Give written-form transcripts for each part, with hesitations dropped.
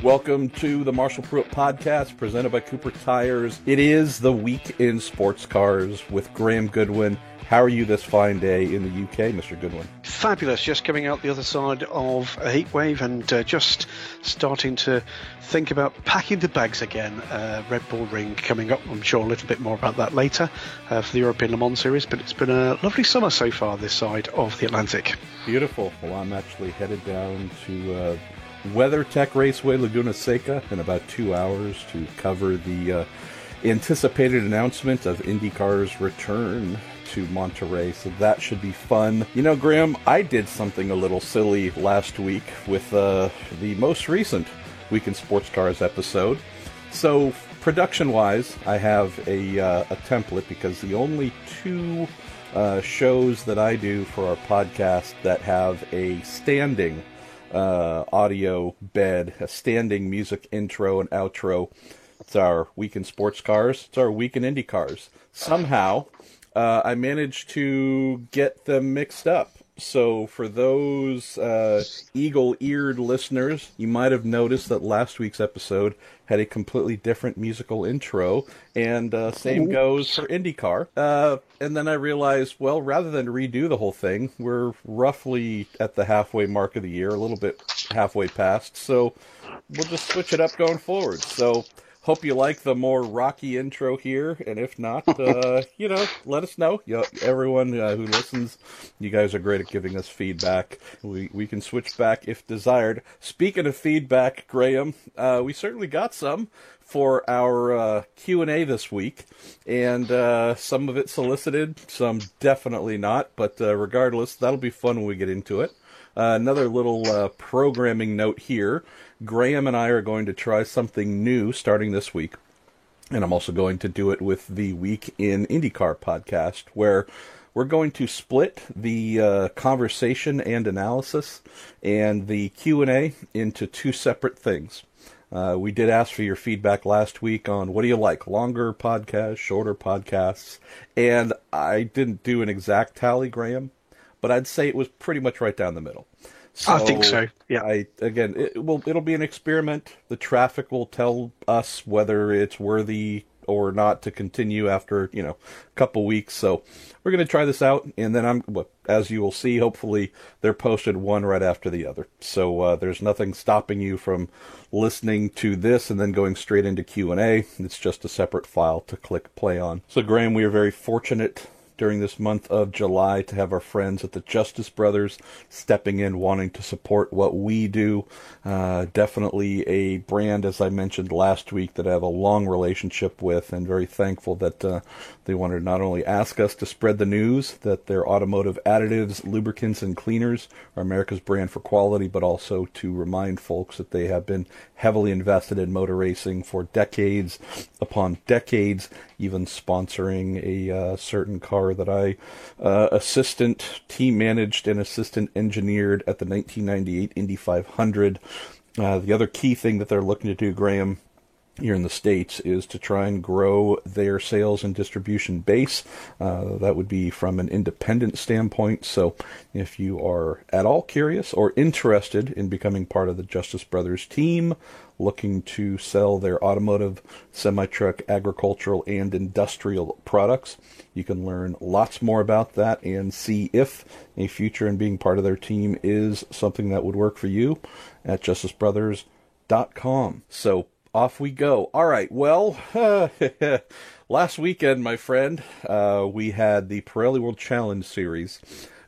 Welcome to the Marshall Pruitt Podcast, presented by Cooper Tires. It is the week in sports cars with Graham Goodwin. How are you this fine day in the UK, Mr. Goodwin? Fabulous. Just coming out the other side of a heat wave and just starting to think about packing the bags again. Red Bull Ring coming up. I'm sure a little bit more about that later for the European Le Mans Series, but it's been a lovely summer so far this side of the Atlantic. Beautiful. Well, I'm actually headed down to WeatherTech Raceway Laguna Seca in about 2 hours to cover the anticipated announcement of IndyCar's return to Monterey, so that should be fun. You know, Graham, I did something a little silly last week with the most recent Week in Sports Cars episode. So, production-wise, I have a template because the only two shows that I do for our podcast that have a standing audio bed, a standing music intro and outro. It's our Week in Sports Cars. It's our Week in Indy Cars. Somehow, I managed to get them mixed up. So for those eagle-eared listeners, you might have noticed that last week's episode had a completely different musical intro, and same goes for IndyCar. And then I realized, well, rather than redo the whole thing, we're roughly at the halfway mark of the year, a little bit halfway past, so we'll just switch it up going forward. So hope you like the more rocky intro here, and if not, let us know. Everyone who listens, you guys are great at giving us feedback. We can switch back if desired. Speaking of feedback, Graham, we certainly got some for our Q&A this week, and some of it solicited, some definitely not, but regardless, that'll be fun when we get into it. Another little programming note here. Graham and I are going to try something new starting this week, and I'm also going to do it with the Week in IndyCar podcast, where we're going to split the conversation and analysis and the Q&A into two separate things. We did ask for your feedback last week on what do you like, longer podcasts, shorter podcasts, and I didn't do an exact tally, Graham, but I'd say it was pretty much right down the middle. So I think so, yeah. It'll be an experiment. The traffic will tell us whether it's worthy or not to continue after, a couple weeks. So we're going to try this out, and then as you will see, hopefully they're posted one right after the other. So there's nothing stopping you from listening to this and then going straight into Q&A. It's just a separate file to click play on. So Graham, we are very fortunate during this month of July to have our friends at the Justice Brothers stepping in, wanting to support what we do. Definitely a brand, as I mentioned last week, that I have a long relationship with, and very thankful that they wanted to not only ask us to spread the news that their automotive additives, lubricants, and cleaners are America's brand for quality, but also to remind folks that they have been heavily invested in motor racing for decades upon decades, even sponsoring a certain car that I team managed and assistant engineered at the 1998 Indy 500. The other key thing that they're looking to do, Graham, here in the States is to try and grow their sales and distribution base. That would be from an independent standpoint. So if you are at all curious or interested in becoming part of the Justice Brothers team, looking to sell their automotive, semi-truck, agricultural, and industrial products, you can learn lots more about that and see if a future in being part of their team is something that would work for you at justicebrothers.com. So off we go. All right, well, last weekend, my friend, we had the Pirelli World Challenge Series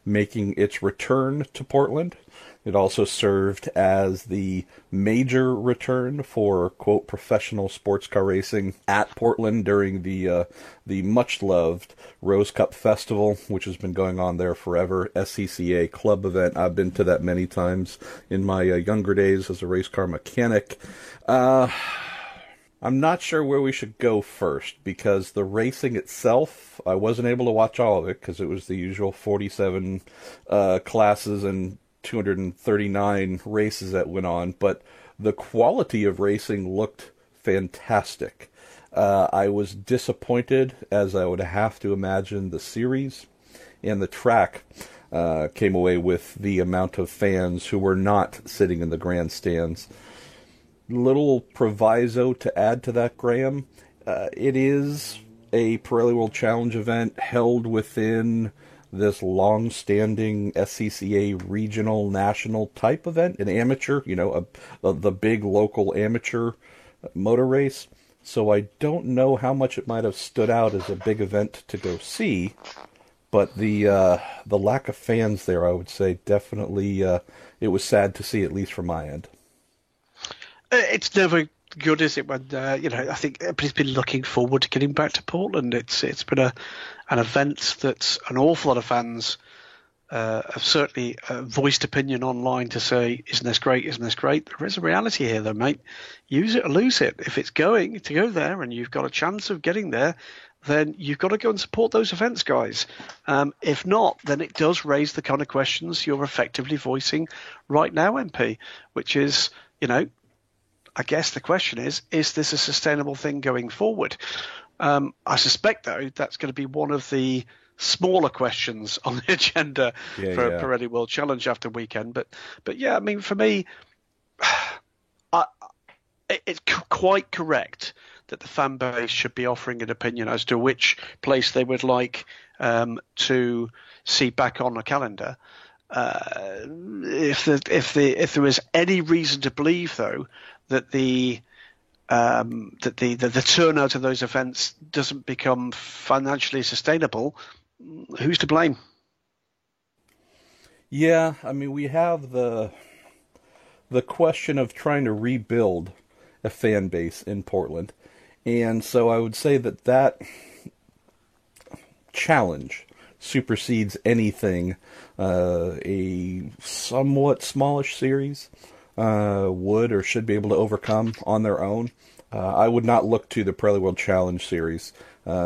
making its return to Portland. It also served as the major return for, quote, professional sports car racing at Portland during the much-loved Rose Cup Festival, which has been going on there forever, SCCA club event. I've been to that many times in my younger days as a race car mechanic. I'm not sure where we should go first, because the racing itself, I wasn't able to watch all of it, because it was the usual 47 classes and 239 races that went on, but the quality of racing looked fantastic. I was disappointed, as I would have to imagine, the series and the track came away with the amount of fans who were not sitting in the grandstands. little proviso to add to that, Graham. It is a Pirelli World Challenge event held within this long-standing SCCA regional national type event, an amateur, the big local amateur motor race. So I don't know how much it might have stood out as a big event to go see, but the lack of fans there, I would say, definitely it was sad to see, at least from my end. It's never good, is it? When I think everybody's been looking forward to getting back to Portland. It's been an event that an awful lot of fans have certainly voiced opinion online to say, isn't this great? Isn't this great? There is a reality here, though, mate. Use it or lose it. If it's going to go there and you've got a chance of getting there, then you've got to go and support those events, guys. If not, then it does raise the kind of questions you're effectively voicing right now, MP, which is, I guess the question is this a sustainable thing going forward? I suspect, though, that's going to be one of the smaller questions on the agenda for Pirelli World Challenge after weekend. But yeah, I mean, for me, it's quite correct that the fan base should be offering an opinion as to which place they would like to see back on the calendar. If there is any reason to believe, though, that the turnout of those events doesn't become financially sustainable, who's to blame? Yeah, I mean, we have the question of trying to rebuild a fan base in Portland, and so I would say that challenge supersedes anything a somewhat smallish series would or should be able to overcome on their own. I would not look to the Pirelli World Challenge Series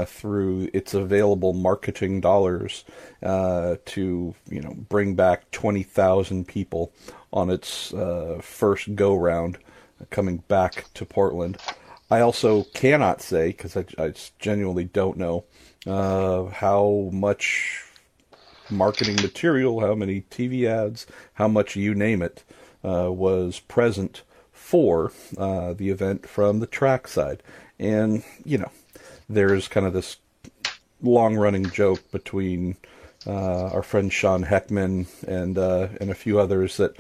through its available marketing dollars to bring back 20,000 people on its first go-round coming back to Portland. I also cannot say, because I genuinely don't know, how much marketing material, how many TV ads, how much you name it, was present for the event from the track side. And, there's kind of this long-running joke between our friend Sean Heckman and a few others that,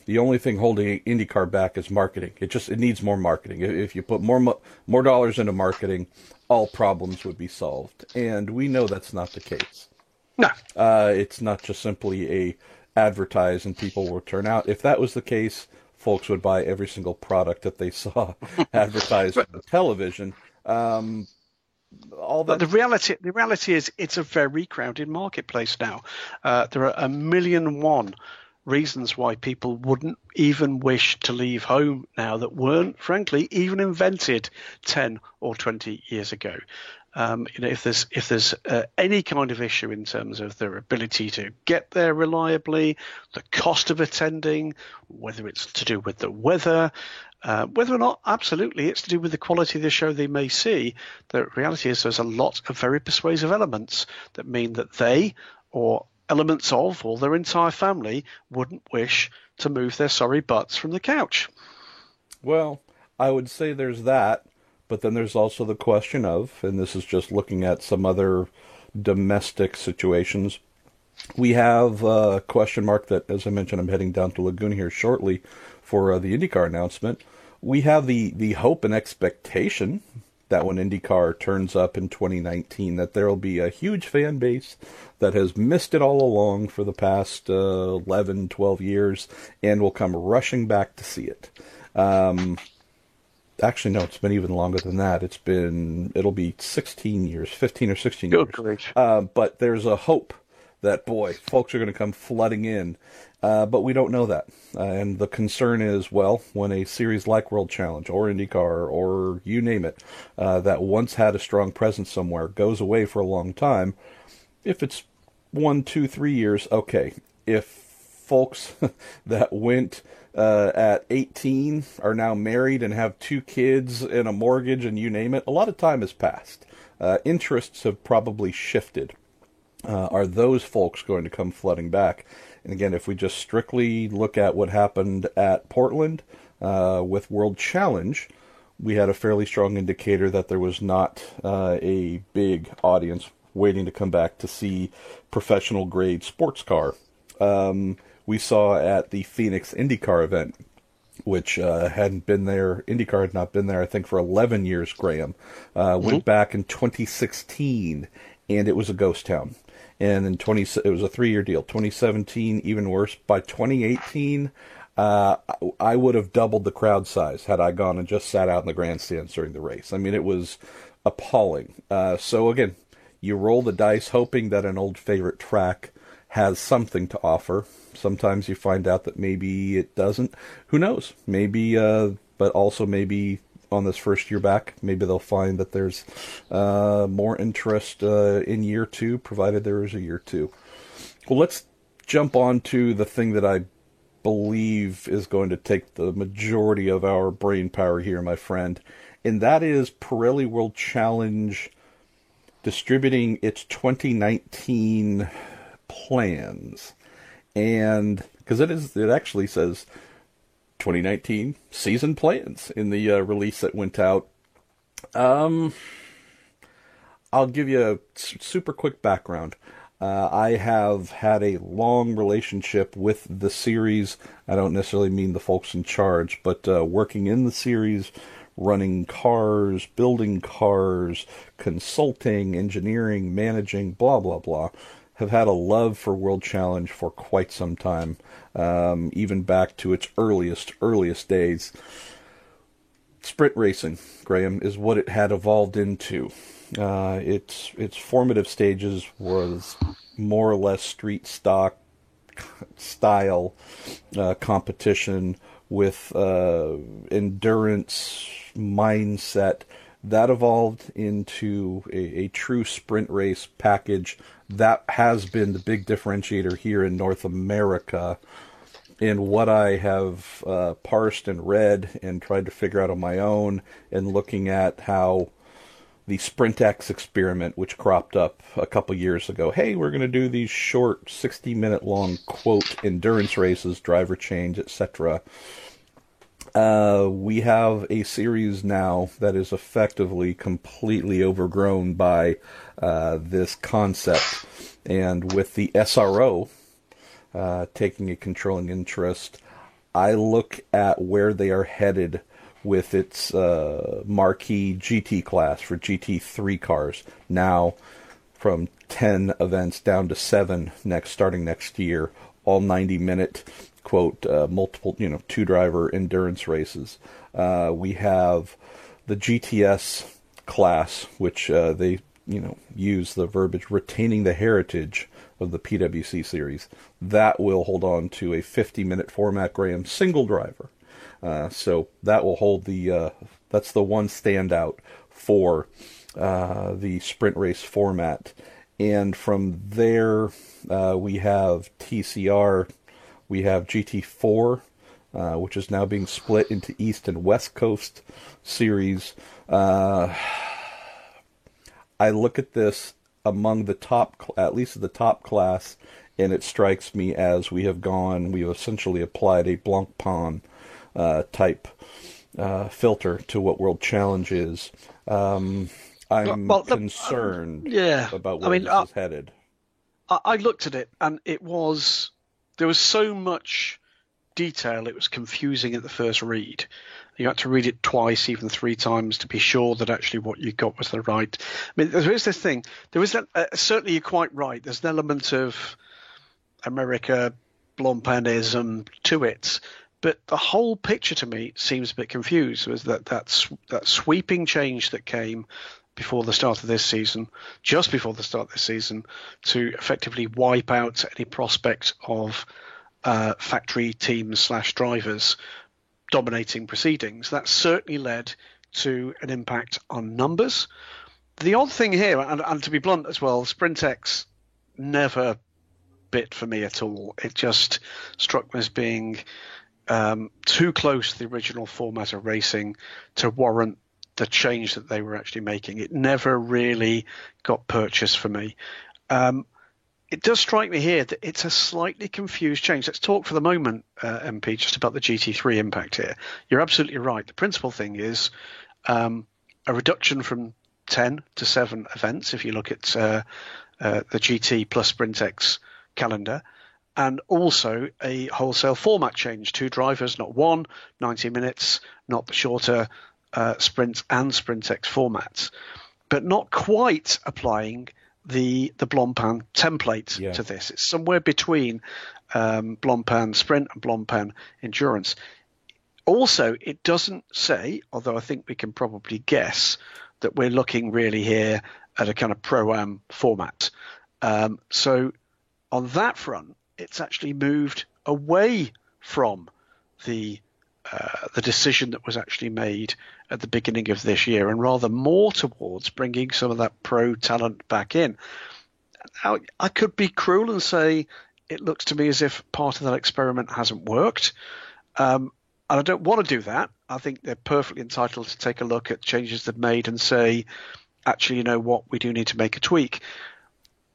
the only thing holding IndyCar back is marketing. It needs more marketing. If you put more dollars into marketing, all problems would be solved. And we know that's not the case. No. It's not just simply a advertise and people will turn out. If that was the case, folks would buy every single product that they saw advertised on television. But the reality is it's a very crowded marketplace now. There are 1,000,001 reasons why people wouldn't even wish to leave home now that weren't, frankly, even invented 10 or 20 years ago. If there's any kind of issue in terms of their ability to get there reliably, the cost of attending, whether it's to do with the weather, whether or not absolutely it's to do with the quality of the show they may see, the reality is there's a lot of very persuasive elements that mean that they or elements of or their entire family wouldn't wish to move their sorry butts from the couch. Well, I would say there's that. But then there's also the question of, and this is just looking at some other domestic situations, we have a question mark that, as I mentioned, I'm heading down to Laguna here shortly for the IndyCar announcement. We have the hope and expectation that when IndyCar turns up in 2019, that there will be a huge fan base that has missed it all along for the past 11, 12 years and will come rushing back to see it. Actually, no, it's been even longer than that. It'll be 16 years, 15 or 16 years. But there's a hope that, boy, folks are going to come flooding in. But we don't know that. And the concern is, well, when a series like World Challenge or IndyCar or you name it, that once had a strong presence somewhere, goes away for a long time, if it's 1, 2, 3 years, okay. If folks that went at 18 are now married and have 2 kids and a mortgage and you name it, a lot of time has passed. Interests have probably shifted. Are those folks going to come flooding back? And again, if we just strictly look at what happened at Portland, With World Challenge, we had a fairly strong indicator that there was not a big audience waiting to come back to see professional grade sports car. We saw at the Phoenix IndyCar event, which hadn't been there. IndyCar had not been there, I think, for 11 years, Graham. Went back in 2016, and it was a ghost town. And in it was a 3-year deal. 2017, even worse. By 2018, I would have doubled the crowd size had I gone and just sat out in the grandstands during the race. I mean, it was appalling. So again, you roll the dice hoping that an old favorite track has something to offer. Sometimes you find out that maybe it doesn't. Who knows? Maybe, but also maybe on this first year back, maybe they'll find that there's more interest in year two, provided there is a year two. Well, let's jump on to the thing that I believe is going to take the majority of our brain power here, my friend, and that is Pirelli World Challenge distributing its 2019 plans. And because it actually says 2019 season plans in the release that went out. I'll give you a super quick background. I have had a long relationship with the series. I don't necessarily mean the folks in charge, but working in the series, running cars, building cars, consulting, engineering, managing, blah, blah, blah. Have had a love for World Challenge for quite some time, even back to its earliest days. Sprint racing, Graham, is what it had evolved into. Its formative stages was more or less street stock style competition with endurance mindset. That evolved into a true sprint race package. That has been the big differentiator here in North America. And what I have parsed and read and tried to figure out on my own, and looking at how the SprintX experiment, which cropped up a couple years ago, hey, we're going to do these short 60-minute long, quote, endurance races, driver change, etc. We have a series now that is effectively completely overgrown by this concept. And with the SRO taking a controlling interest, I look at where they are headed with its marquee GT class for GT3 cars. Now, from 10 events down to 7 starting next year, all 90-minute, quote, multiple, 2-driver endurance races. We have the GTS class, which they, use the verbiage retaining the heritage of the PWC series. That will hold on to a 50-minute format, Graham, single driver. So that will hold that's the one standout for the sprint race format. And from there, we have TCR, we have GT4, which is now being split into East and West Coast series. I look at this among the top, at least the top class, and it strikes me as we've essentially applied a Blancpain type filter to what World Challenge is. I'm concerned about where this is headed. I looked at it, and there was so much detail, it was confusing at the first read. You had to read it twice, even 3 times, to be sure that actually what you got was the right. I mean, there is this thing. There is certainly, you're quite right. There's an element of America Blancpainism to it, but the whole picture to me seems a bit confused. Was that sweeping change that came before the start of this season, just before the start of this season, to effectively wipe out any prospect of factory teams / drivers dominating proceedings. That certainly led to an impact on numbers. The odd thing here, and to be blunt as well, SprintX never bit for me at all. It just struck me as being too close to the original format of racing to warrant the change that they were actually making. It never really got purchased for me. it does strike me here that it's a slightly confused change. Let's talk for the moment, MP, just about the GT3 impact here. You're absolutely right. The principal thing is a reduction from 10 to 7 events, if you look at the GT plus SprintX calendar, and also a wholesale format change. 2 drivers, not 1, 90 minutes, not the shorter Sprint and SprintX formats, but not quite applying the Blancpain template to this. It's somewhere between Blancpain Sprint and Blancpain Endurance. Also, it doesn't say, although I think we can probably guess, that we're looking really here at a kind of Pro-Am format. So on that front, it's actually moved away from the decision that was actually made at the beginning of this year, and rather more towards bringing some of that pro talent back in. Now, I could be cruel and say it looks to me as if part of that experiment hasn't worked. And I don't want to do that. I think they're perfectly entitled to take a look at changes they've made and say, actually, you know what, we do need to make a tweak.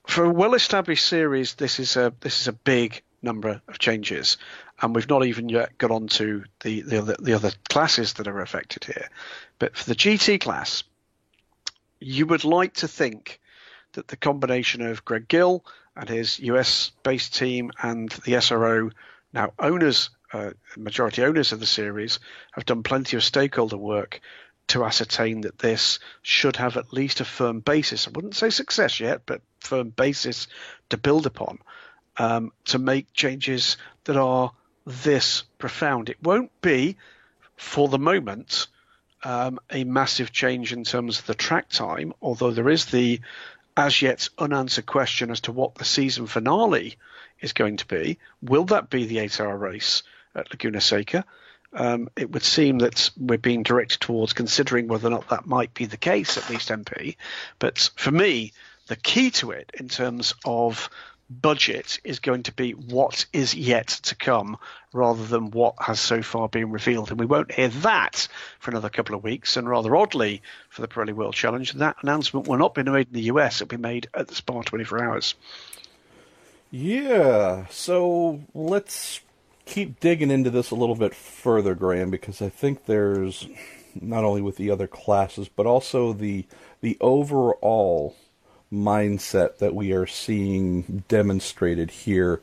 For a well-established series, this is a big number of changes, and we've not even yet got on to the other classes that are affected here. But for the GT class, you would like to think that the combination of Greg Gill and his US-based team and the SRO, now owners, majority owners of the series, have done plenty of stakeholder work to ascertain that this should have at least a firm basis. I wouldn't say success yet, but firm basis to build upon, to make changes that are this profound. It won't be, for the moment, a massive change in terms of the track time, although there is the as yet unanswered question as to what the season finale is going to be. Will that be the 8-hour race at Laguna Seca? It would seem that we're being directed towards considering whether or not that might be the case, at least MP. But for me, the key to it in terms of budget is going to be what is yet to come rather than what has so far been revealed. And we won't hear that for another couple of weeks. And rather oddly for the Pirelli World Challenge, that announcement will not be made in the US. It'll be made at the Spa 24 Hours. Yeah, so let's keep digging into this a little bit further, Graham, because I think there's, not only with the other classes, but also the overall mindset that we are seeing demonstrated here.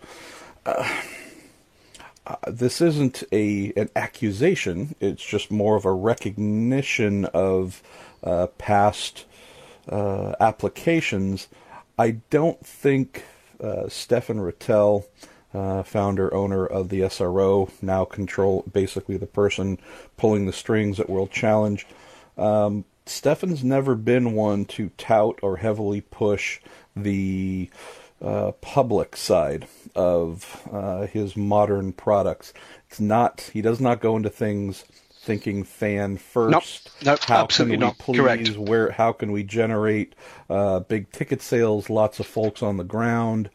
This isn't an accusation, it's just more of a recognition of past applications. I don't think Stefan Rattel, founder, owner of the SRO, now basically the person pulling the strings at World Challenge, Stefan's never been one to tout or heavily push the public side of his modern products. He does not go into things thinking fan first. Nope, absolutely not. Correct. How can we generate big ticket sales, lots of folks on the ground?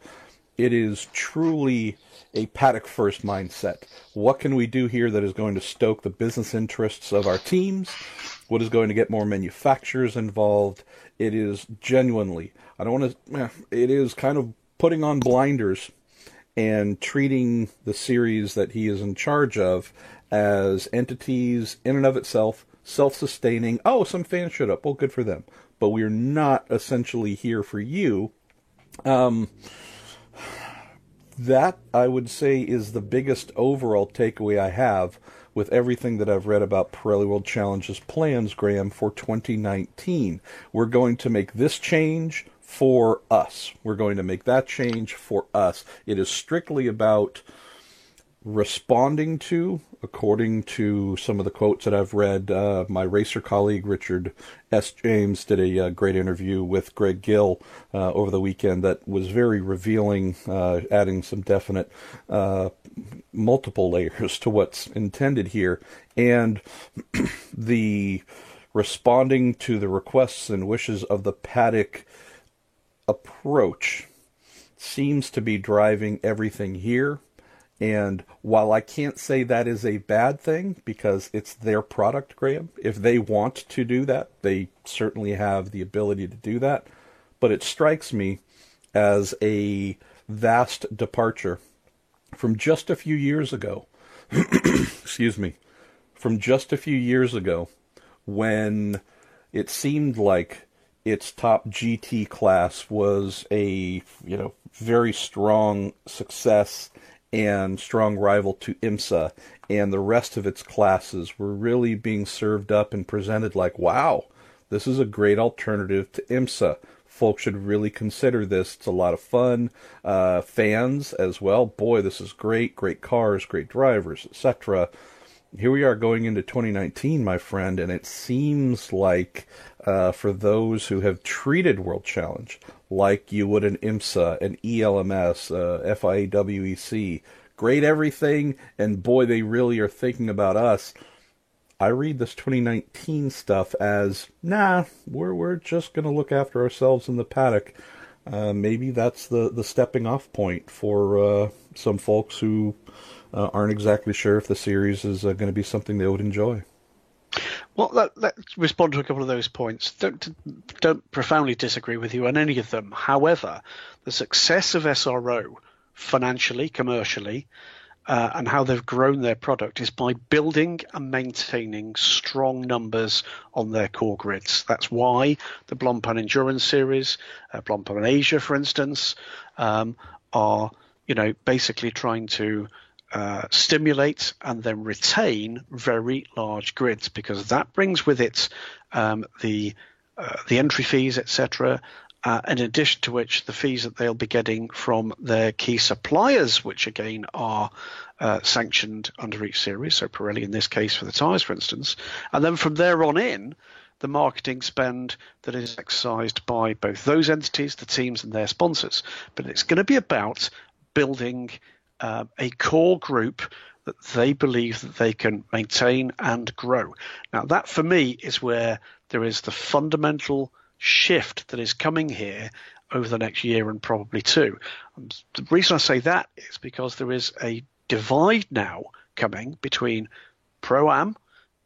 It is truly a paddock first mindset. What can we do here that is going to stoke the business interests of our teams? What is going to get more manufacturers involved? It is genuinely, it is kind of putting on blinders and treating the series that he is in charge of as entities in and of itself, self-sustaining. Oh, some fans showed up. Well, good for them. But we're not essentially here for you. That, I would say, is the biggest overall takeaway I have with everything that I've read about Pirelli World Challenge's plans, Graham, for 2019. We're going to make this change for us. We're going to make that change for us. It is strictly about responding to, according to some of the quotes that I've read, my racer colleague Richard S. James did a great interview with Greg Gill over the weekend that was very revealing, adding some definite multiple layers to what's intended here. And the responding to the requests and wishes of the paddock approach seems to be driving everything here. And while I can't say that is a bad thing, because it's their product, Graham, if they want to do that, they certainly have the ability to do that. But it strikes me as a vast departure from just a few years ago. Excuse me. From just a few years ago, when it seemed like its top GT class was a, very strong success and strong rival to IMSA, and the rest of its classes were really being served up and presented like, wow, this is a great alternative to IMSA. Folks should really consider this. It's a lot of fun. Fans as well. Boy, this is great. Great cars, great drivers, etc. Here we are going into 2019, my friend, and it seems like for those who have treated World Challenge like you would an IMSA, an ELMS, FIA WEC, great everything, and boy, they really are thinking about us. I read this 2019 stuff as, nah, we're just going to look after ourselves in the paddock. Maybe that's the stepping off point for some folks who aren't exactly sure if the series is going to be something they would enjoy. Well, let's respond to a couple of those points. Don't profoundly disagree with you on any of them. However, the success of SRO financially, commercially, and how they've grown their product is by building and maintaining strong numbers on their core grids. That's why the Blancpain Endurance Series, Blancpain Asia, for instance, are basically trying to stimulate and then retain very large grids, because that brings with it the entry fees, etc. In addition to which, the fees that they'll be getting from their key suppliers, which again are sanctioned under each series. So Pirelli in this case for the tyres, for instance. And then from there on in, the marketing spend that is exercised by both those entities, the teams and their sponsors. But it's going to be about building a core group that they believe that they can maintain and grow. Now, that for me is where there is the fundamental shift that is coming here over the next year and probably two. The reason I say that is because there is a divide now coming between Pro-Am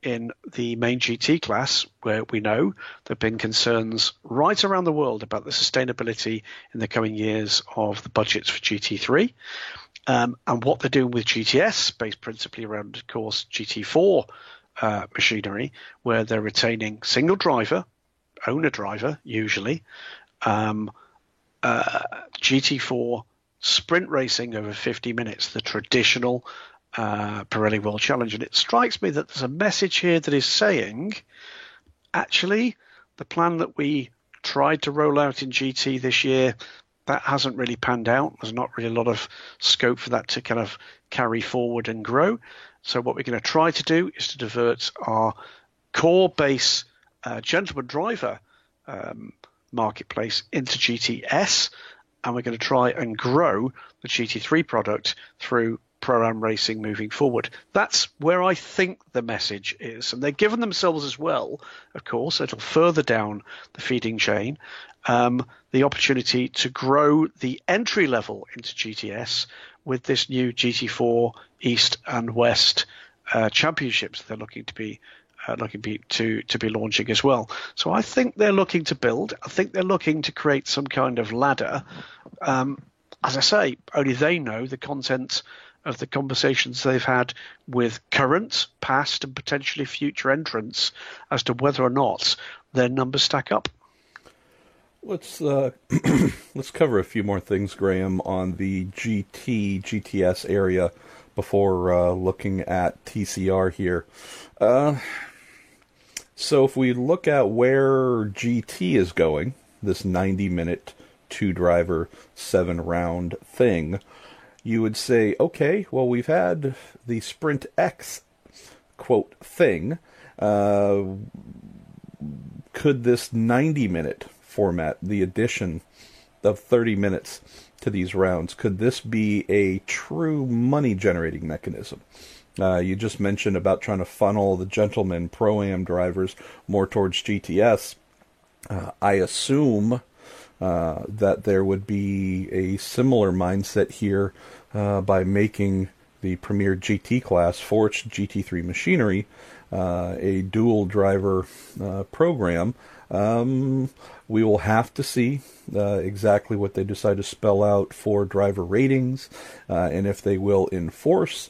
in the main GT class, where we know there have been concerns right around the world about the sustainability in the coming years of the budgets for GT3. And what they're doing with GTS, based principally around, of course, GT4 machinery, where they're retaining single driver, owner driver usually, GT4 sprint racing over 50 minutes, the traditional Pirelli World Challenge. And it strikes me that there's a message here that is saying, actually, the plan that we tried to roll out in GT this year, that hasn't really panned out. There's not really a lot of scope for that to kind of carry forward and grow. So what we're going to try to do is to divert our core base gentleman driver marketplace into GTS, and we're going to try and grow the GT3 product through Pro-Am racing moving forward. That's where I think the message is. And they've given themselves as well, of course, a little further down the feeding chain, the opportunity to grow the entry level into GTS with this new GT4 East and West championships they're looking to be launching as well. So I think they're looking to build. I think they're looking to create some kind of ladder. As I say, only they know the content of the conversations they've had with current, past, and potentially future entrants as to whether or not their numbers stack up. Let's cover a few more things, Graham, on the GTS area before looking at TCR here. So if we look at where GT is going, this 90-minute, 2-driver, 7-round thing, you would say, okay, well, we've had the Sprint X, quote, thing. Could this 90-minute format, the addition of 30 minutes to these rounds, could this be a true money-generating mechanism? You just mentioned about trying to funnel the gentleman Pro-Am drivers more towards GTS. I assume that there would be a similar mindset here by making the Premier GT class for its GT3 machinery a dual driver program. We will have to see exactly what they decide to spell out for driver ratings, and if they will enforce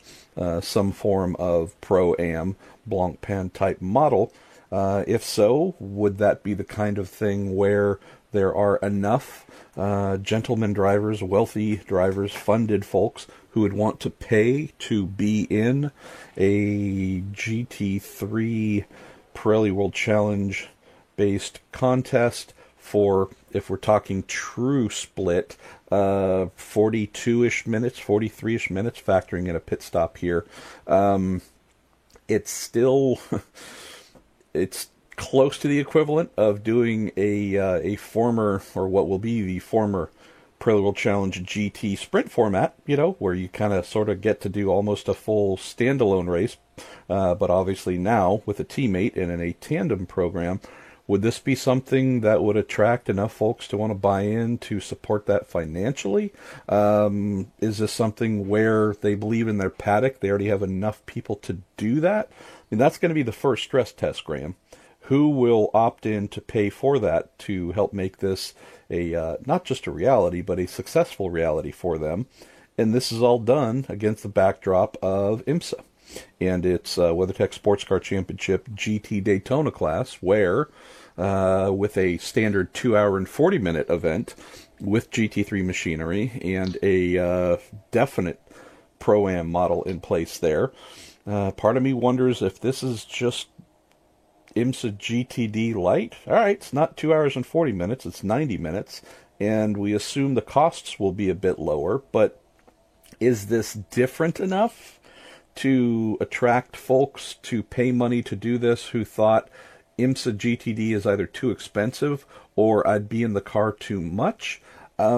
some form of Pro-Am Blancpain type model. If so, would that be the kind of thing where there are enough gentlemen drivers, wealthy drivers, funded folks who would want to pay to be in a GT3 Pirelli World Challenge based contest for, if we're talking true split, 42-ish minutes, 43-ish minutes, factoring in a pit stop here. It's still, it's close to the equivalent of doing a former, or what will be the former Pirelli World Challenge GT sprint format, where you kind of sort of get to do almost a full standalone race, but obviously now with a teammate and in a tandem program. Would this be something that would attract enough folks to want to buy in to support that financially? Is this something where they believe in their paddock, they already have enough people to do that? I mean, that's going to be the first stress test, Graham. Who will opt in to pay for that to help make this a not just a reality, but a successful reality for them? And this is all done against the backdrop of IMSA and its WeatherTech Sports Car Championship GT Daytona class, where with a standard 2-hour and 40-minute event with GT3 machinery and a definite Pro-Am model in place there, part of me wonders if this is just IMSA GTD light. All right, it's not 2 hours and 40 minutes, it's 90 minutes, and we assume the costs will be a bit lower, but is this different enough to attract folks to pay money to do this who thought IMSA GTD is either too expensive or I'd be in the car too much? I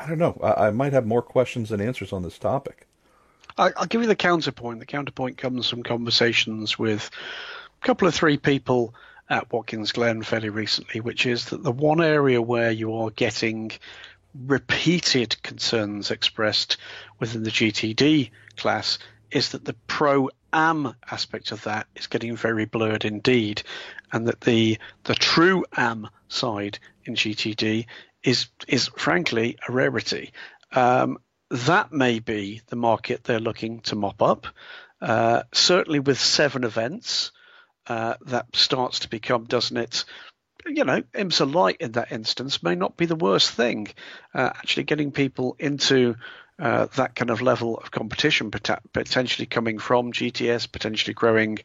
don't know. I might have more questions than answers on this topic. I'll give you the counterpoint. The counterpoint comes from conversations with a couple of three people at Watkins Glen fairly recently, which is that the one area where you are getting repeated concerns expressed within the GTD class is that the Pro-Am aspect of that is getting very blurred indeed, and that the true Am side in GTD is frankly a rarity. That may be the market they're looking to mop up. Certainly with 7 events, that starts to become, doesn't it? IMSA Light in that instance may not be the worst thing. Actually getting people into that kind of level of competition, potentially coming from GTS, potentially growing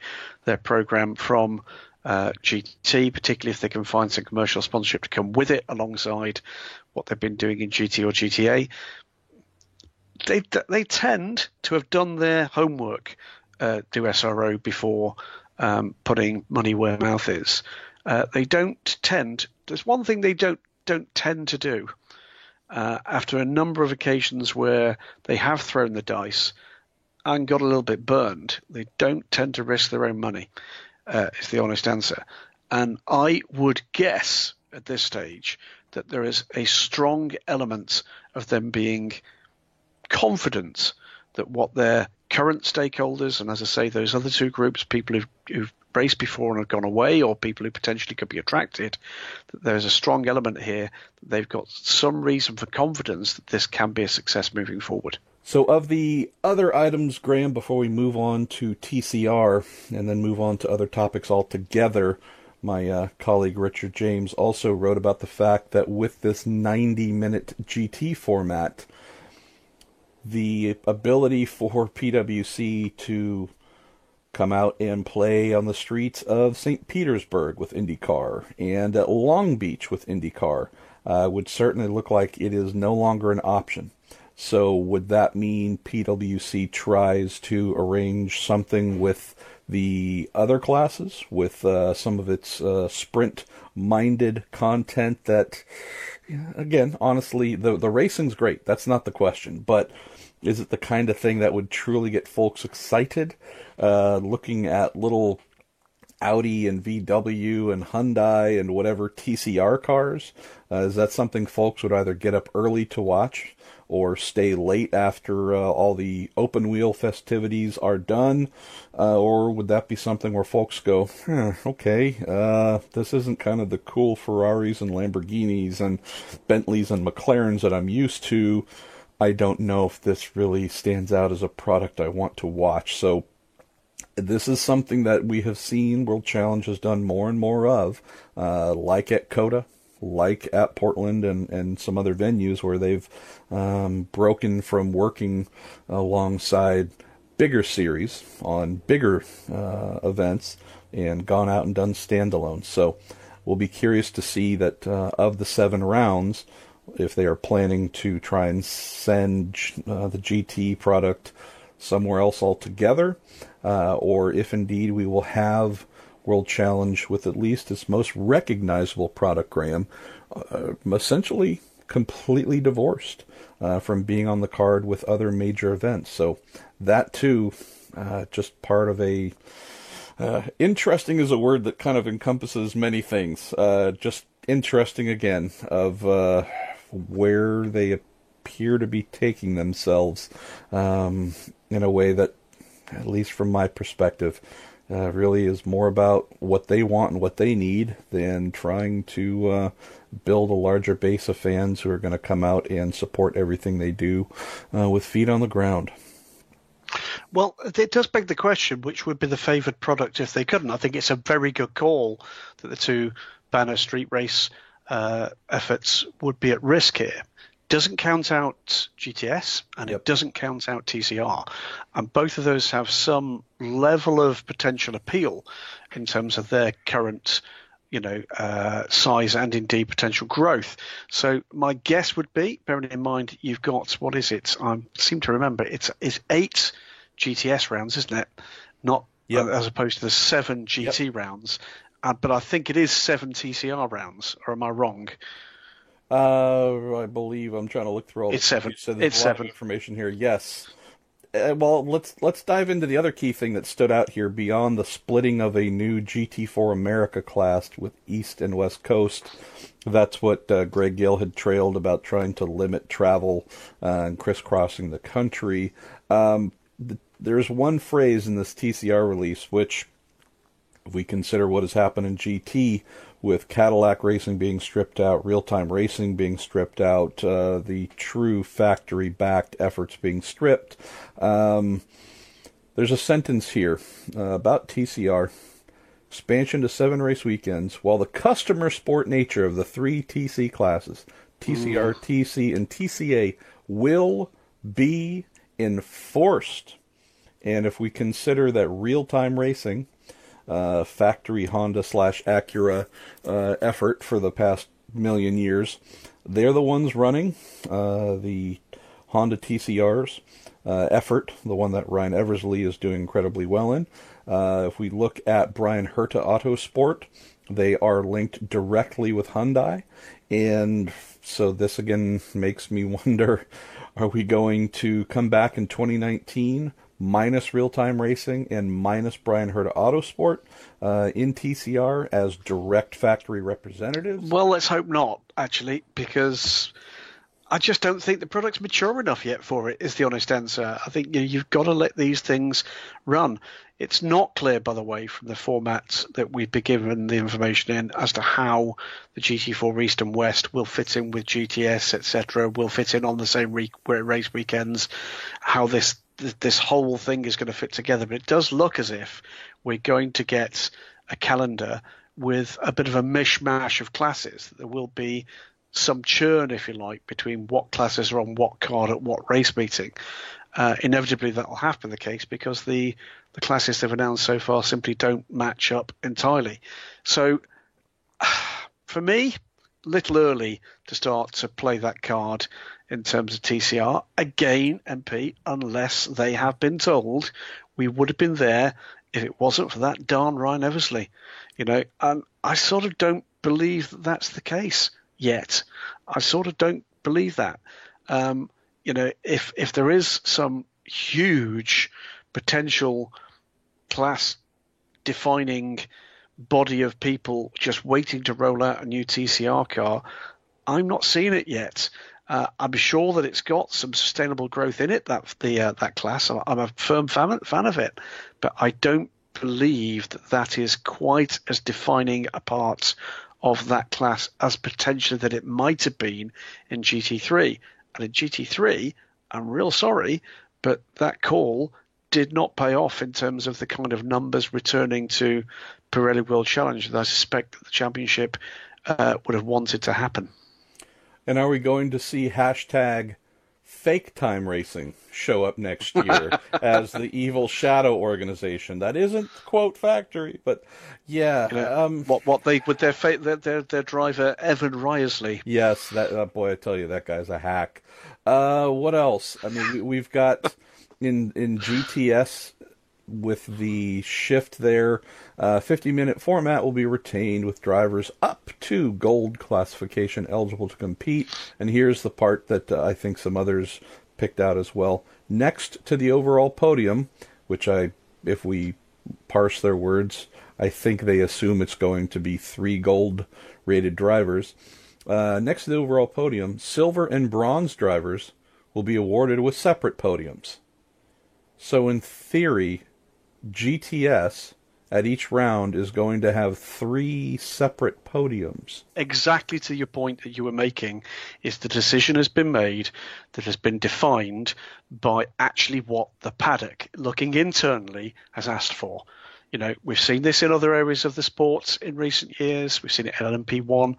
their program from GT, particularly if they can find some commercial sponsorship to come with it alongside what they've been doing in GT or GTA. They tend to have done their homework, do SRO, before putting money where mouth is. They don't tend. There's one thing they don't tend to do. After a number of occasions where they have thrown the dice and got a little bit burned, they don't tend to risk their own money, is the honest answer. And I would guess at this stage that there is a strong element of them being confident that what their current stakeholders, and as I say, those other two groups, people who've raced before and have gone away, or people who potentially could be attracted, that there's a strong element here that they've got some reason for confidence that this can be a success moving forward. So of the other items, Graham, before we move on to TCR and then move on to other topics altogether, my colleague Richard James also wrote about the fact that with this 90-minute GT format, the ability for PwC to come out and play on the streets of St. Petersburg with IndyCar and at Long Beach with IndyCar would certainly look like it is no longer an option. So would that mean PwC tries to arrange something with the other classes, with some of its sprint-minded content that, again, honestly, the racing's great. That's not the question. But is it the kind of thing that would truly get folks excited? Looking at little Audi and VW and Hyundai and whatever TCR cars, is that something folks would either get up early to watch or stay late after all the open wheel festivities are done? Or would that be something where folks go, okay, this isn't kind of the cool Ferraris and Lamborghinis and Bentleys and McLarens that I'm used to. I don't know if this really stands out as a product I want to watch. So this is something that we have seen World Challenge has done more and more of, like at COTA, like at Portland and some other venues where they've broken from working alongside bigger series on bigger events and gone out and done standalone. So we'll be curious to see that of the 7 rounds, if they are planning to try and send the GT product somewhere else altogether, or if indeed we will have World Challenge with at least its most recognizable product, Graham, essentially completely divorced from being on the card with other major events. So that too, just part of a interesting is a word that kind of encompasses many things. Just interesting again of where they appear to be taking themselves in a way that, at least from my perspective, really is more about what they want and what they need than trying to build a larger base of fans who are going to come out and support everything they do with feet on the ground. Well, it does beg the question, which would be the favoured product if they couldn't. I think it's a very good call that the 2 banner street race efforts would be at risk here. Doesn't count out GTS, and It doesn't count out TCR. And both of those have some level of potential appeal in terms of their current, size and indeed potential growth. So my guess would be, bearing in mind you've got, what is it? I seem to remember it's 8 GTS rounds, isn't it? Not as opposed to the 7 GT rounds. But I think it is 7 TCR rounds, or am I wrong? I believe I'm trying to look through all. It's 7. It's 7 information here. Yes. Well, let's dive into the other key thing that stood out here beyond the splitting of a new GT4 America class with East and West Coast. That's what Greg Gill had trailed about trying to limit travel and crisscrossing the country. There's one phrase in this TCR release which, if we consider what has happened in GT with Cadillac racing being stripped out, real-time racing being stripped out, the true factory-backed efforts being stripped, there's a sentence here about TCR. Expansion to 7 race weekends, while the customer sport nature of the 3 TC classes, TCR, TC, and TCA, will be enforced. And if we consider that real-time racing, factory Honda / Acura effort for the past million years, they're the ones running the Honda TCRs effort, the one that Ryan Eversley is doing incredibly well in. If we look at Brian Herta Autosport, they are linked directly with Hyundai, and so this again makes me wonder, are we going to come back in 2019 minus real-time racing and minus Brian Herta Autosport in TCR as direct factory representatives? Well, let's hope not, actually, because I just don't think the product's mature enough yet for it, is the honest answer. I think you've got to let these things run. It's not clear, by the way, from the formats that we've been given the information in as to how the GT4 East and West will fit in with GTS, etc., will fit in on the same race weekends, how this whole thing is going to fit together. But it does look as if we're going to get a calendar with a bit of a mishmash of classes. There will be some churn, if you like, between what classes are on what card at what race meeting. Inevitably that will have been the case because the classes they've announced so far simply don't match up entirely. So for me, a little early to start to play that card in terms of TCR. Again, MP, unless they have been told we would have been there if it wasn't for that darn Ryan Eversley. And I sort of don't believe that that's the case yet. I sort of don't believe that. If there is some huge potential class-defining body of people just waiting to roll out a new TCR car, I'm not seeing it yet. I'm sure that it's got some sustainable growth in it. That class. I'm a firm fan of it, but I don't believe that is quite as defining a part of that class as potentially that it might have been in GT3. And in GT3, I'm real sorry, but that call did not pay off in terms of the kind of numbers returning to Pirelli World Challenge that I suspect that the championship would have wanted to happen. And are we going to see hashtag fake time racing show up next year as the evil shadow organization? That isn't quote factory, but yeah. What they with their driver Evan Risley. Yes, that boy, I tell you, that guy's a hack. What else? I mean, we've got in GTS with the shift there, 50-minute format will be retained with drivers up to gold classification eligible to compete. And here's the part that I think some others picked out as well. Next to the overall podium, which if we parse their words, I think they assume it's going to be 3 gold-rated drivers. Next to the overall podium, silver and bronze drivers will be awarded with separate podiums. So in theory, GTS at each round is going to have 3 separate podiums. Exactly to your point that you were making, is the decision has been made that has been defined by actually what the paddock, looking internally, has asked for. You know, we've seen this in other areas of the sports in recent years. We've seen it in LMP1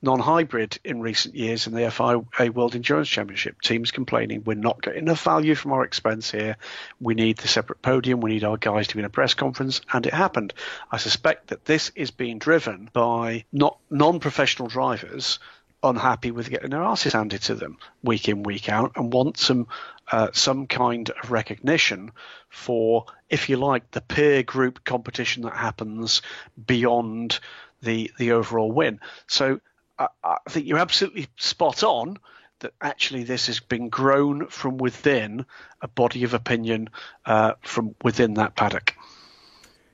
non-hybrid in recent years in the FIA World Endurance Championship. Teams complaining, we're not getting enough value from our expense here. We need the separate podium. We need our guys to be in a press conference. And it happened. I suspect that this is being driven by non-professional drivers unhappy with getting their asses handed to them week in, week out, and want some kind of recognition for, if you like, the peer group competition that happens beyond the overall win. So I think you're absolutely spot on that actually this has been grown from within a body of opinion from within that paddock.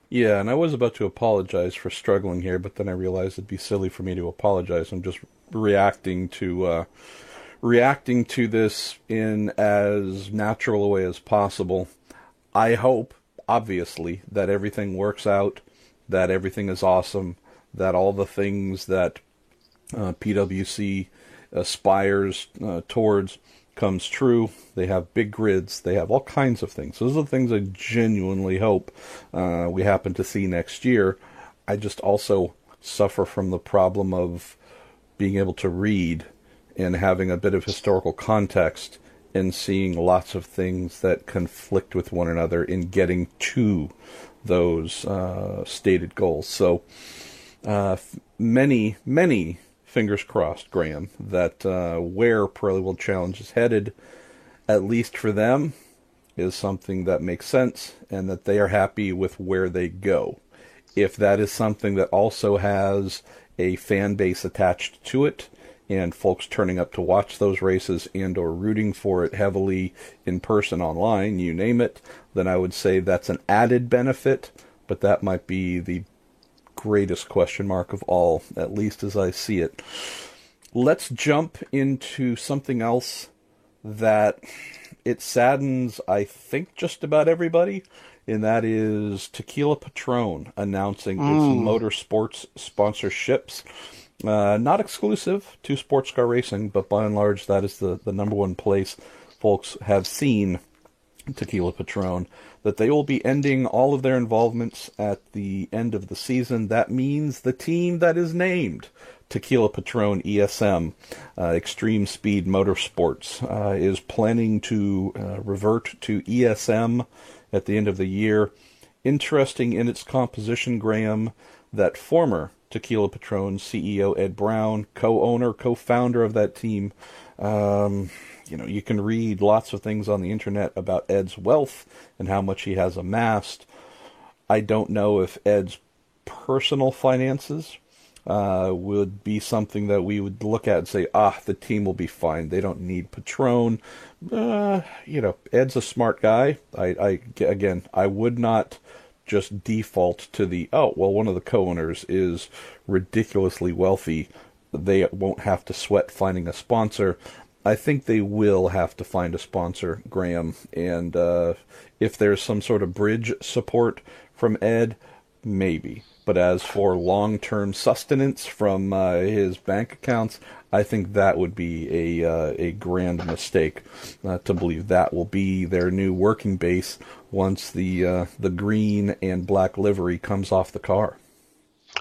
Yeah, and I was about to apologize for struggling here, but then I realized it'd be silly for me to apologize. I'm just reacting to this in as natural a way as possible. I hope, obviously, that everything works out, that everything is awesome, that all the things that PWC aspires towards comes true. They have big grids. They have all kinds of things. Those are the things I genuinely hope we happen to see next year. I just also suffer from the problem of being able to read and having a bit of historical context and seeing lots of things that conflict with one another in getting to those stated goals. So many fingers crossed, Graham, that where Pirelli World Challenge is headed, at least for them, is something that makes sense and that they are happy with where they go. If that is something that also has a fan base attached to it, and folks turning up to watch those races and or rooting for it heavily in person, online, you name it, then I would say that's an added benefit, but that might be the greatest question mark of all, at least as I see it. Let's jump into something else that it saddens, I think, just about everybody, and that is Tequila Patron announcing its motorsports sponsorships. Not exclusive to sports car racing, but by and large, that is the number one place folks have seen Tequila Patron. That they will be ending all of their involvements at the end of the season. That means the team that is named Tequila Patron ESM, Extreme Speed Motorsports, is planning to revert to ESM at the end of the year. Interesting in its composition, Graham, that former Tequila Patron CEO Ed Brown, co-owner, co-founder of that team. You can read lots of things on the internet about Ed's wealth and how much he has amassed. I don't know if Ed's personal finances would be something that we would look at and say, the team will be fine. They don't need Patron. Ed's a smart guy. I would not just default to one of the co-owners is ridiculously wealthy. they won't have to sweat finding a sponsor. I think they will have to find a sponsor, Graham, and if there's some sort of bridge support from Ed, maybe. But as for long-term sustenance from his bank accounts, I think that would be a grand mistake to believe that will be their new working base once the green and black livery comes off the car.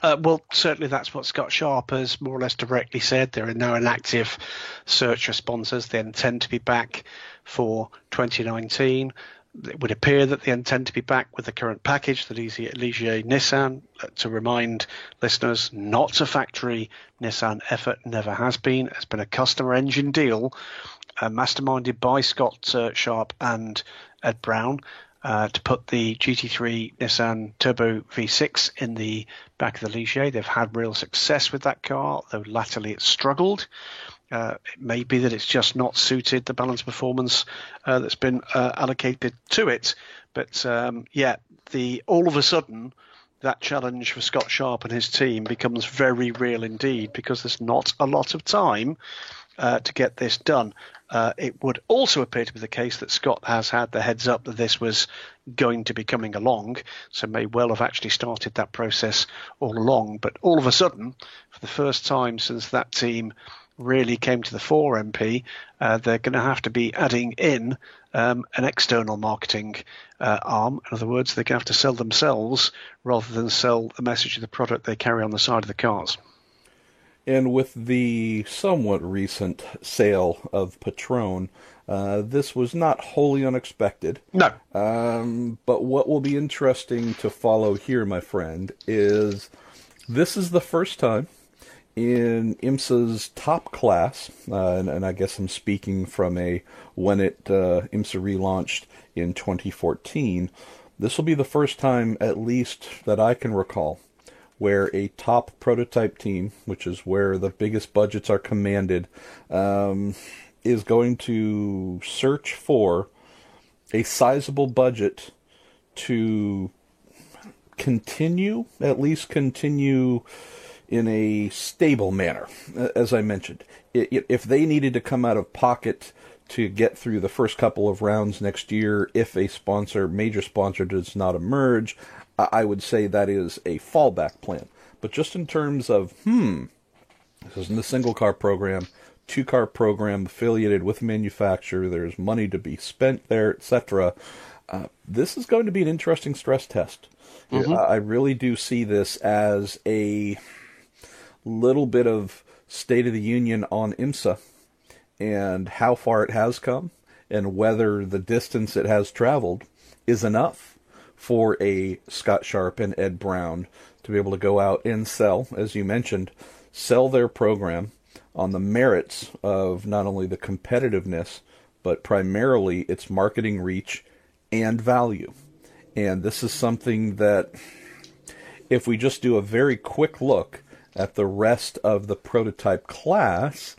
Well, certainly that's what Scott Sharp has more or less directly said. There are now an active search for sponsors. They intend to be back for 2019. It would appear that they intend to be back with the current package, the Ligier Nissan. To remind listeners, not a factory Nissan effort, never has been. It's been a customer engine deal masterminded by Scott Sharp and Ed Brown to put the GT3 Nissan Turbo V6 in the back of the Ligier. They've had real success with that car, though latterly it's struggled. It may be that it's just not suited the balance performance that's been allocated to it. But all of a sudden, that challenge for Scott Sharp and his team becomes very real indeed, because there's not a lot of time to get this done. It would also appear to be the case that Scott has had the heads up that this was going to be coming along, so may well have actually started that process all along. But all of a sudden, for the first time since that team really came to the fore, MP, they're going to have to be adding in an external marketing arm. In other words, they're going to have to sell themselves rather than sell the message of the product they carry on the side of the cars. And with the somewhat recent sale of Patron, this was not wholly unexpected. No. But what will be interesting to follow here, my friend, is this is the first time in IMSA's top class, and I guess I'm speaking from when IMSA relaunched in 2014, this will be the first time, at least that I can recall, where a top prototype team, which is where the biggest budgets are commanded, is going to search for a sizable budget to at least continue in a stable manner. As I mentioned, if they needed to come out of pocket to get through the first couple of rounds next year, if a major sponsor does not emerge, I would say that is a fallback plan. But just in terms of, this isn't a single car program, 2-car program affiliated with a manufacturer, there's money to be spent there, etc. This is going to be an interesting stress test. Mm-hmm. I really do see this as a little bit of State of the Union on IMSA and how far it has come and whether the distance it has traveled is enough for a Scott Sharp and Ed Brown to be able to go out and sell, as you mentioned, sell their program on the merits of not only the competitiveness, but primarily its marketing reach and value. And this is something that, if we just do a very quick look at the rest of the prototype class,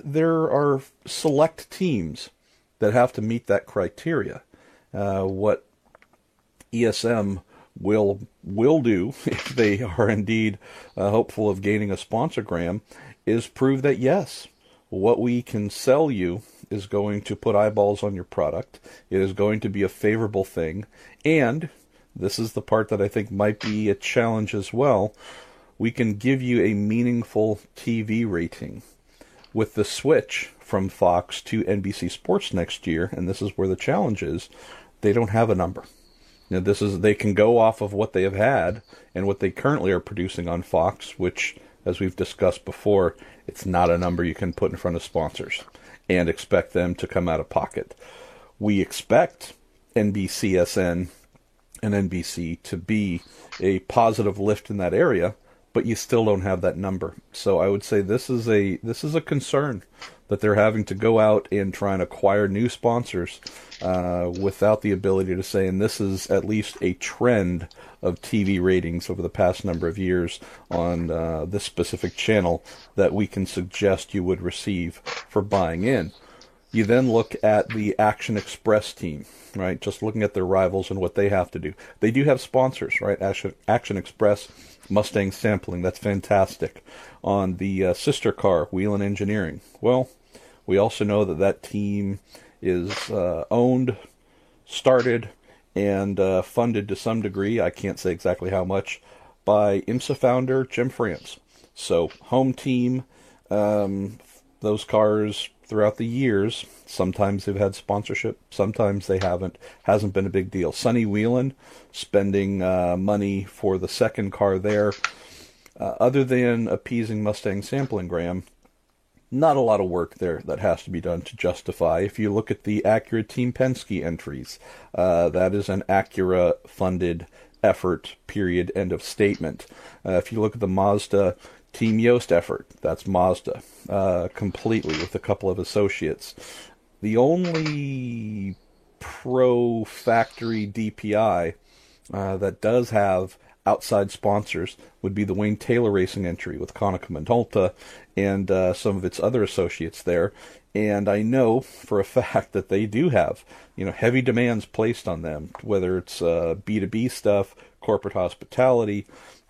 there are select teams that have to meet that criteria. What ESM will do, if they are indeed hopeful of gaining a sponsor, Graham, is prove that yes, what we can sell you is going to put eyeballs on your product. It is going to be a favorable thing. And this is the part that I think might be a challenge as well. We can give you a meaningful TV rating. With the switch from Fox to NBC Sports next year, and this is where the challenge is, they don't have a number. Now, they can go off of what they have had and what they currently are producing on Fox, which, as we've discussed before, it's not a number you can put in front of sponsors and expect them to come out of pocket. We expect NBCSN and NBC to be a positive lift in that area, but you still don't have that number. So I would say this is a concern that they're having to go out and try and acquire new sponsors without the ability to say, and this is at least a trend of TV ratings over the past number of years on this specific channel that we can suggest you would receive for buying in. You then look at the Action Express team, right? Just looking at their rivals and what they have to do. They do have sponsors, right? Action Express, Mustang Sampling, that's fantastic. On the sister car, Whelen Engineering, well, we also know that that team is owned, started, and funded to some degree, I can't say exactly how much, by IMSA founder Jim France. So, home team, those cars throughout the years, sometimes they've had sponsorship, sometimes they haven't. Hasn't been a big deal. Sonny Whelen spending money for the second car there. Other than appeasing Mustang Sampling, Graham, not a lot of work there that has to be done to justify. If you look at the Acura Team Penske entries, that is an Acura-funded effort, period, end of statement. If you look at the Mazda Team Yost effort, that's Mazda, completely with a couple of associates. The only pro-factory DPI that does have outside sponsors would be the Wayne Taylor Racing entry with Konica Minolta and some of its other associates there. And I know for a fact that they do have, heavy demands placed on them, whether it's B2B stuff, corporate hospitality.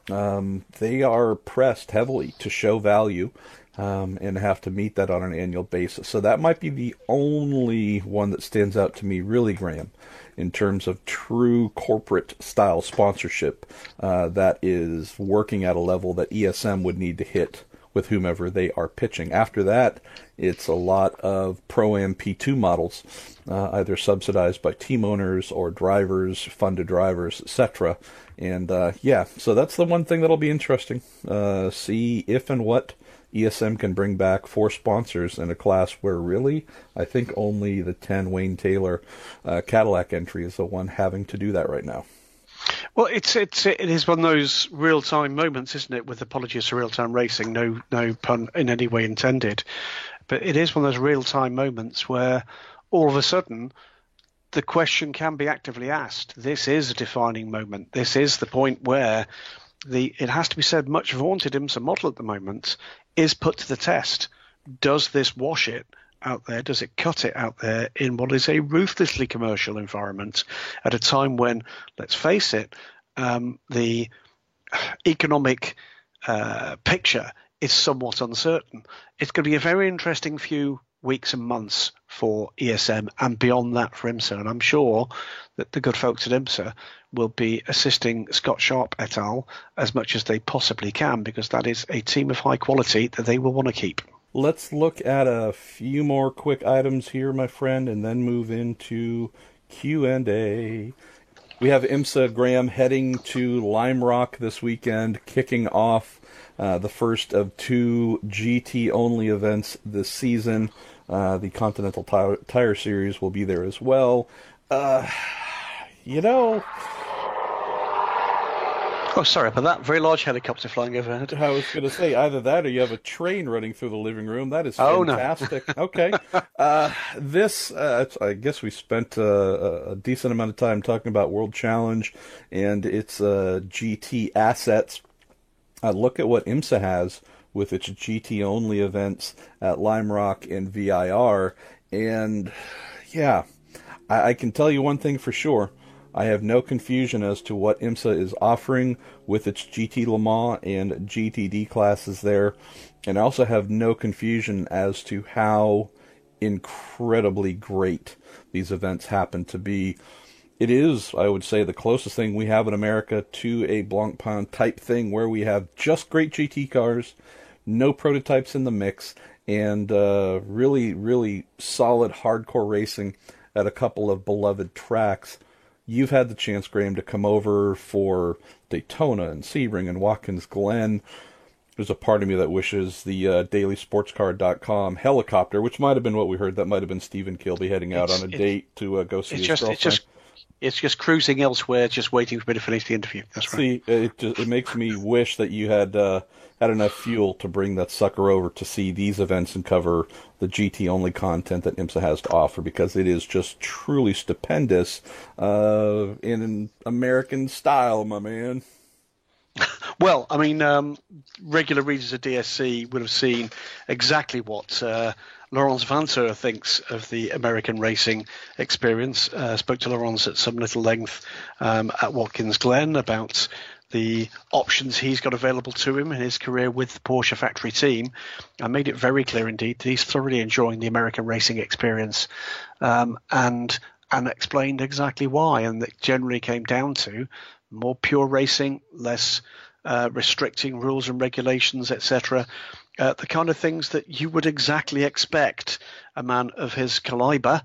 They are pressed heavily to show value and have to meet that on an annual basis. So that might be the only one that stands out to me, really, Graham, in terms of true corporate-style sponsorship that is working at a level that ESM would need to hit with whomever they are pitching. After that, it's a lot of Pro-Am P2 models, either subsidized by team owners or drivers, funded drivers, etc. And so that's the one thing that'll be interesting. See if and what ESM can bring back for sponsors in a class where really, I think only the 10 Wayne Taylor Cadillac entry is the one having to do that right now. Well, it is one of those real-time moments, isn't it, with apologies for real-time racing, no pun in any way intended. But it is one of those real-time moments where all of a sudden the question can be actively asked. This is a defining moment. This is the point where it has to be said, much vaunted IMSA model at the moment is put to the test. Does this wash it out there? Does it cut it out there in what is a ruthlessly commercial environment at a time when, let's face it, the economic picture is somewhat uncertain? It's going to be a very interesting few weeks and months for ESM and beyond that for IMSA. And I'm sure that the good folks at IMSA will be assisting Scott Sharp et al. As much as they possibly can, because that is a team of high quality that they will want to keep. Let's look at a few more quick items here, my friend, and then move into Q&A. We have IMSA, Graham, heading to Lime Rock this weekend, kicking off the first of 2 GT-only events this season. The Continental Tire Series will be there as well. Oh, sorry about that. Very large helicopter flying overhead. I was going to say, either that or you have a train running through the living room. That is fantastic. Oh, no. Okay. I guess we spent a decent amount of time talking about World Challenge and its GT assets. Look at what IMSA has with its GT-only events at Lime Rock and VIR. And, yeah, I can tell you one thing for sure. I have no confusion as to what IMSA is offering with its GT Le Mans and GTD classes there. And I also have no confusion as to how incredibly great these events happen to be. It is, I would say, the closest thing we have in America to a Blancpain type thing where we have just great GT cars, no prototypes in the mix, and really, really solid hardcore racing at a couple of beloved tracks. You've had the chance, Graham, to come over for Daytona and Sebring and Watkins Glen. There's a part of me that wishes the dailysportscar.com helicopter, which might have been what we heard, that might have been Stephen Kilby heading out on a date to go see his girlfriend. It's just cruising elsewhere, just waiting for me to finish the interview. That's right. See, it makes me wish that you had enough fuel to bring that sucker over to see these events and cover the GT-only content that IMSA has to offer, because it is just truly stupendous in an American style, my man. Well, I mean, regular readers of DSC would have seen exactly what Laurence Vanter thinks of the American racing experience. Spoke to Laurence at some little length at Watkins Glen about the options he's got available to him in his career with the Porsche factory team, and made it very clear indeed that he's thoroughly enjoying the American racing experience, and explained exactly why. And that generally came down to more pure racing, less restricting rules and regulations, etc. The kind of things that you would exactly expect a man of his caliber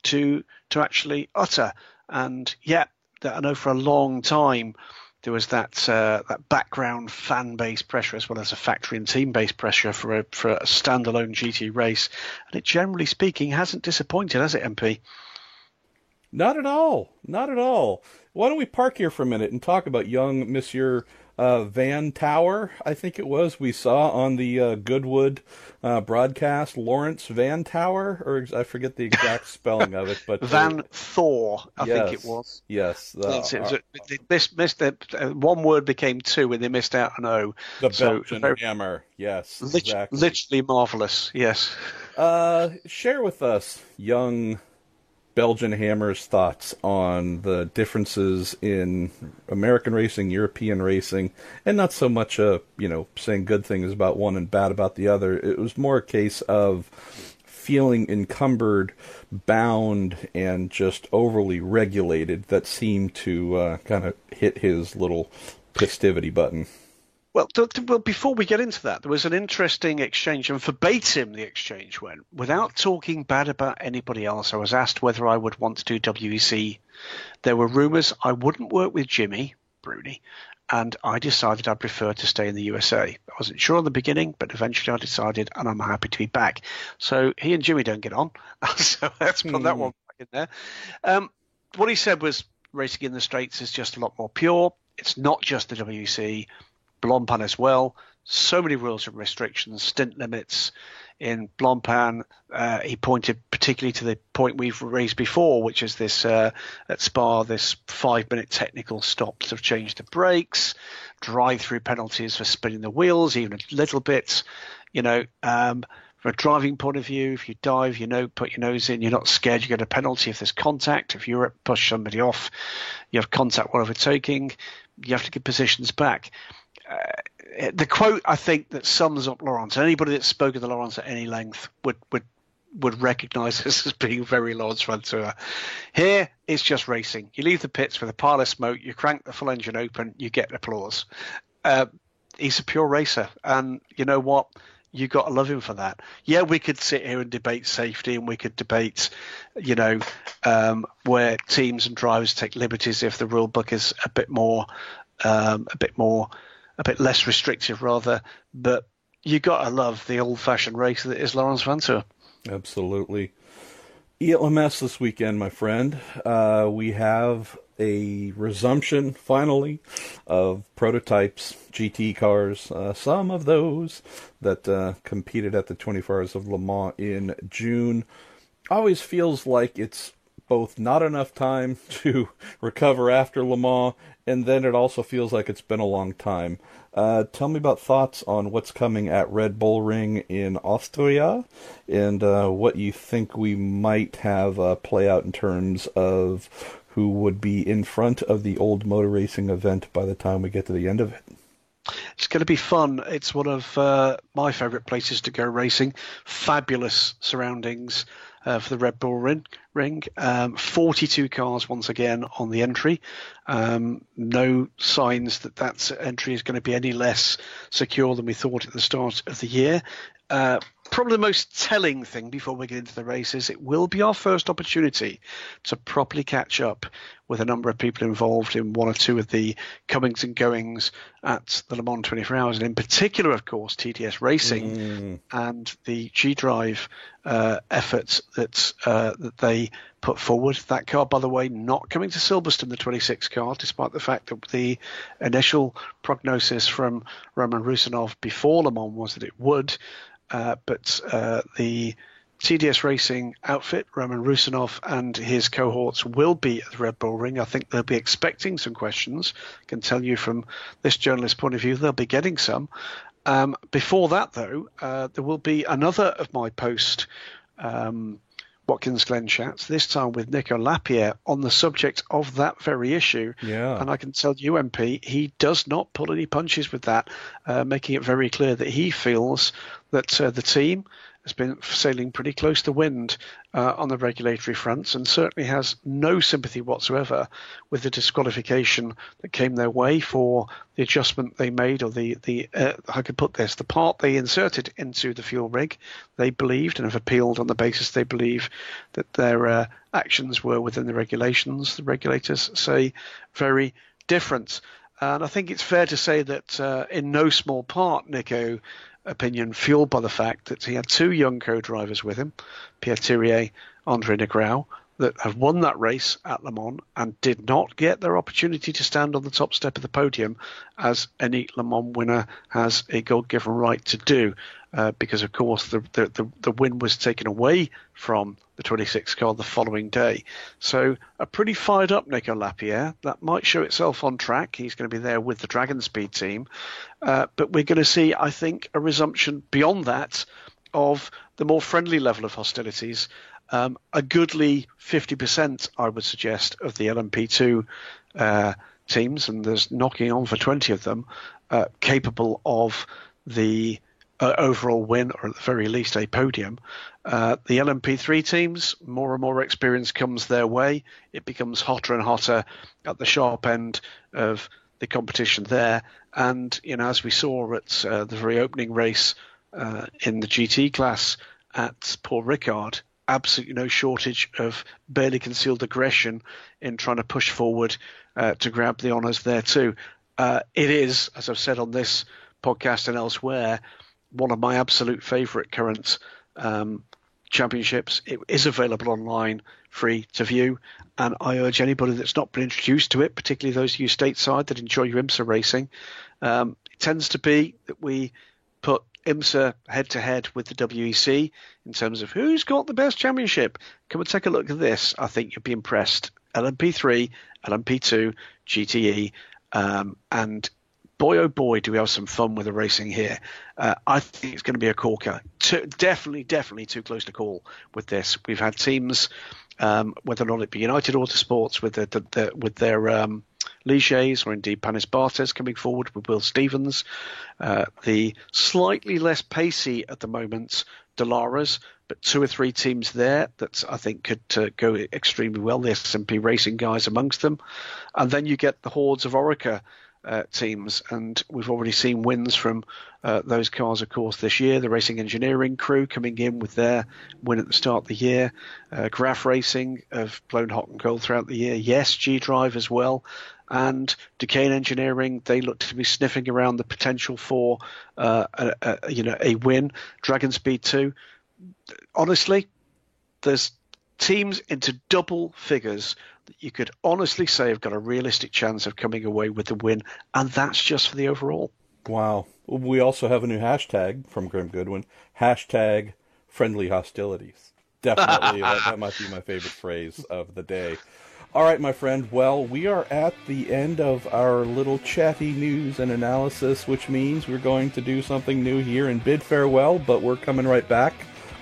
to actually utter. And yeah, I know for a long time there was that background fan base pressure as well as a factory and team based pressure for a standalone GT race, and it generally speaking hasn't disappointed, has it, MP? Not at all. Not at all. Why don't we park here for a minute and talk about young Monsieur Van Tower, I think it was, we saw on the Goodwood broadcast. Lawrence Van Tower, or I forget the exact spelling of it, but Van Thor, I think it was. Yes, that's it. They missed it. One word became two, and they missed out an O. The Belgian hammer. Yes, exactly. Literally marvelous. Yes. Share with us, young Belgian Hammer's thoughts on the differences in American racing, European racing, and not so much saying good things about one and bad about the other. It was more a case of feeling encumbered, bound, and just overly regulated that seemed to kind of hit his little festivity button. Well, before we get into that, there was an interesting exchange, and verbatim the exchange went. Without talking bad about anybody else, I was asked whether I would want to do WEC. There were rumours I wouldn't work with Jimmy Bruni, and I decided I preferred to stay in the USA. I wasn't sure in the beginning, but eventually I decided, and I'm happy to be back. So he and Jimmy don't get on, so let's put that one back in there. What he said was racing in the States is just a lot more pure. It's not just the WEC. Blancpain as well. So many rules and restrictions, stint limits in Blancpain. He pointed particularly to the point we've raised before, which is this at Spa, this 5-minute technical stop to change the brakes, drive-through penalties for spinning the wheels, even a little bit. From a driving point of view, if you dive, put your nose in, you're not scared you get a penalty if there's contact. If you push somebody off, you have contact while overtaking, you have to get positions back. The quote, I think, that sums up Laurence, and anybody that's spoken to Laurence at any length would recognise this as being very Laurence Vanter. Here, it's just racing. You leave the pits with a pile of smoke, you crank the full engine open, you get applause. He's a pure racer, and you know what? You got to love him for that. Yeah, we could sit here and debate safety, and we could debate, where teams and drivers take liberties if the rule book is a bit less restrictive, rather. But you got to love the old-fashioned racer that is Laurence Vanter. Absolutely. ELMS this weekend, my friend. We have a resumption, finally, of prototypes, GT cars, some of those that competed at the 24 Hours of Le Mans in June. Always feels like it's both not enough time to recover after Le Mans, and then it also feels like it's been a long time. Tell me about thoughts on what's coming at Red Bull Ring in Austria, and what you think we might have play out in terms of who would be in front of the old motor racing event by the time we get to the end of it. It's going to be fun. It's one of my favourite places to go racing. Fabulous surroundings for the Red Bull Ring. 42 cars once again on the entry. No signs that entry is going to be any less secure than we thought at the start of the year. Probably the most telling thing before we get into the race is it will be our first opportunity to properly catch up with a number of people involved in one or two of the comings and goings at the Le Mans 24 Hours, and in particular, of course, TDS Racing and the G-Drive efforts that they put forward. That car, by the way, not coming to Silverstone, the 26 car, despite the fact that the initial prognosis from Roman Rusinov before Le Mans was that it would. But the TDS Racing outfit, Roman Rusinov and his cohorts, will be at the Red Bull Ring. I think they'll be expecting some questions. I can tell you from this journalist's point of view, they'll be getting some. Before that, though, there will be another of my post Watkins Glen chats, this time with Nico Lapierre on the subject of that very issue. Yeah. And I can tell you, MP, he does not pull any punches with that, making it very clear that he feels that the team has been sailing pretty close to wind on the regulatory fronts, and certainly has no sympathy whatsoever with the disqualification that came their way for the adjustment they made, or the I could put this, the part they inserted into the fuel rig. They believed, and have appealed on the basis they believe, that their actions were within the regulations. The regulators say very different. And I think it's fair to say that in no small part, Nico opinion fueled by the fact that he had two young co-drivers with him, Pierre Thirier, Andre Negrão, that have won that race at Le Mans and did not get their opportunity to stand on the top step of the podium, as any Le Mans winner has a God-given right to do, because of course the win was taken away from the 26 car the following day. So a pretty fired up Nico Lapierre. That might show itself on track. He's going to be there with the Dragon Speed team, but we're going to see, I think, a resumption beyond that of the more friendly level of hostilities. A goodly 50%, I would suggest, of the LMP2 teams, and there's knocking on for 20 of them, capable of the overall win, or at the very least a podium. The LMP3 teams, more and more experience comes their way. It becomes hotter and hotter at the sharp end of the competition there. And, as we saw at the very opening race in the GT class at Paul Ricard, absolutely no shortage of barely concealed aggression in trying to push forward to grab the honours there too. It is, as I've said on this podcast and elsewhere, one of my absolute favourite current championships. It is available online, free to view, and I urge anybody that's not been introduced to it, particularly those of you stateside that enjoy your IMSA racing. It tends to be that we put IMSA head-to-head with the WEC in terms of who's got the best championship. Come and take a look at this. I think you'll be impressed. LMP3, LMP2, GTE, and boy, oh boy, do we have some fun with the racing here. I think it's going to be a corker. Definitely too close to call with this. We've had teams, whether or not it be United Autosports with their Ligiers, or indeed Panis Bartes coming forward with Will Stevens. The slightly less pacey at the moment Dalaras, but two or three teams there that I think could go extremely well. The S&P Racing guys amongst them. And then you get the hordes of Orica teams, and we've already seen wins from those cars, of course, this year. The Racing Engineering crew coming in with their win at the start of the year. Graf Racing have blown hot and cold throughout the year. Yes, G-Drive as well. And Duquesne Engineering, they look to be sniffing around the potential for a win. Dragon Speed 2. Honestly, there's teams into double figures that you could honestly say have got a realistic chance of coming away with the win, and that's just for the overall. Wow. We also have a new hashtag from Grim Goodwin, hashtag friendly hostilities. Definitely, that might be my favorite phrase of the day. All right, my friend. Well, we are at the end of our little chatty news and analysis, which means we're going to do something new here and bid farewell, but we're coming right back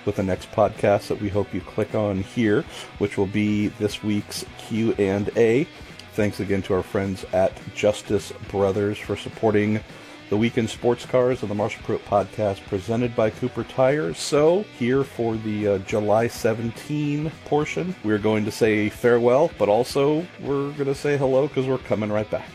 with the next podcast that we hope you click on here, which will be this week's Q&A. Thanks again to our friends at Justice Brothers for supporting the Weekend Sports Cars and the Marshall Pruett podcast presented by Cooper Tires. So, here for the July 17 portion, we're going to say farewell, but also we're going to say hello because we're coming right back.